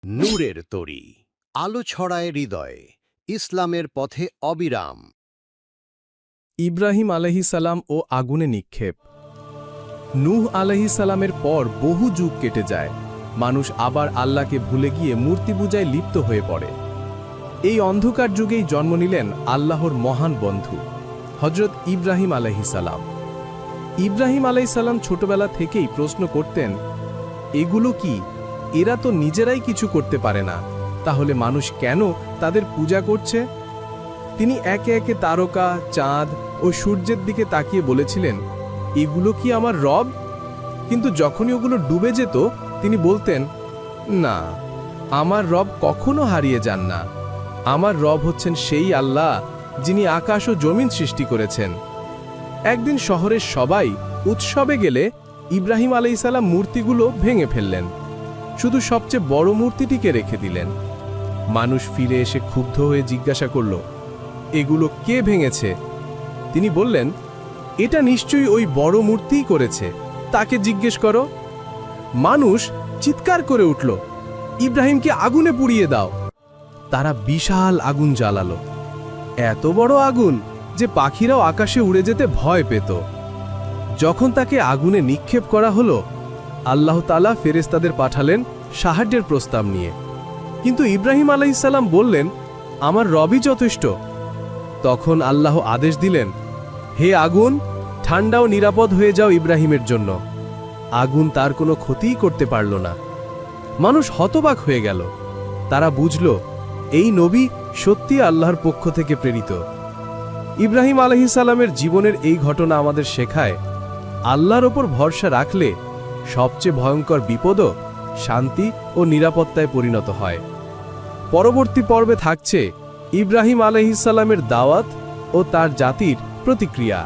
নূরের তরী আলো ছড়ায় হৃদয়ে ইসলামের পথে অবিরাম। ইব্রাহিম আলাইহিসালাম ও আগুনে নিক্ষেপ। নূহ আলাইহিসালামের পর বহু যুগ কেটে যায়, মানুষ আবার আল্লাহকে ভুলে গিয়ে মূর্তি পূজায় লিপ্ত হয়ে পড়ে। এই অন্ধকার যুগেই জন্ম নিলেন আল্লাহর মহান বন্ধু হজরত ইব্রাহিম আলাইহিসালাম। ইব্রাহিম আলাইহিসালাম ছোটবেলা থেকেই প্রশ্ন করতেন, এগুলো কি? এরা তো নিজেরাই কিছু করতে পারে না, তাহলে মানুষ কেন তাদের পূজা করছে? তিনি একে একে তারকা, চাঁদ ও সূর্যের দিকে তাকিয়ে বলেছিলেন, এগুলো কি আমার রব? কিন্তু যখনই ওগুলো ডুবে যেত তিনি বলতেন, না, আমার রব কখনো হারিয়ে যান না। আমার রব হচ্ছেন সেই আল্লাহ যিনি আকাশ ও জমিন সৃষ্টি করেছেন। একদিন শহরের সবাই উৎসবে গেলে ইব্রাহিম আলাইহিসসালাম মূর্তিগুলো ভেঙে ফেললেন, শুধু সবচেয়ে বড় মূর্তিটিকে রেখে দিলেন। মানুষ ফিরে এসে ক্ষুব্ধ হয়ে জিজ্ঞাসা করল, এগুলো কে ভেঙেছে? তিনি বললেন, এটা নিশ্চয়ই ওই বড় মূর্তিই করেছে, তাকে জিজ্ঞেস করো। মানুষ চিৎকার করে উঠল, ইব্রাহিমকে আগুনে পুড়িয়ে দাও। তারা বিশাল আগুন জ্বালালো, এত বড় আগুন যে পাখিরাও আকাশে উড়ে যেতে ভয় পেত। যখন তাকে আগুনে নিক্ষেপ করা হলো, আল্লাহ তাআলা ফেরেশতাদের পাঠালেন সাহায্যের প্রস্তাব নিয়ে। কিন্তু ইব্রাহিম আলাইহিসসালাম বললেন, আমার রবই যথেষ্ট। তখন আল্লাহ আদেশ দিলেন, হে আগুন, ঠান্ডা ও নিরাপদ হয়ে যাও ইব্রাহিমের জন্য। আগুন তার কোনো ক্ষতিই করতে পারল না। মানুষ হতবাক হয়ে গেল। তারা বুঝল, এই নবী সত্যি আল্লাহর পক্ষ থেকে প্রেরিত। ইব্রাহিম আলাইহিসসালামের জীবনের এই ঘটনা আমাদের শেখায়, আল্লাহর ওপর ভরসা রাখলে সবচেয়ে ভয়ঙ্কর বিপদও শান্তি ও নিরাপত্তায় পরিণত হয়। পরবর্তী পর্বে থাকছে ইব্রাহিম আলাইহিসসালামের দাওয়াত ও তার জাতির প্রতিক্রিয়া।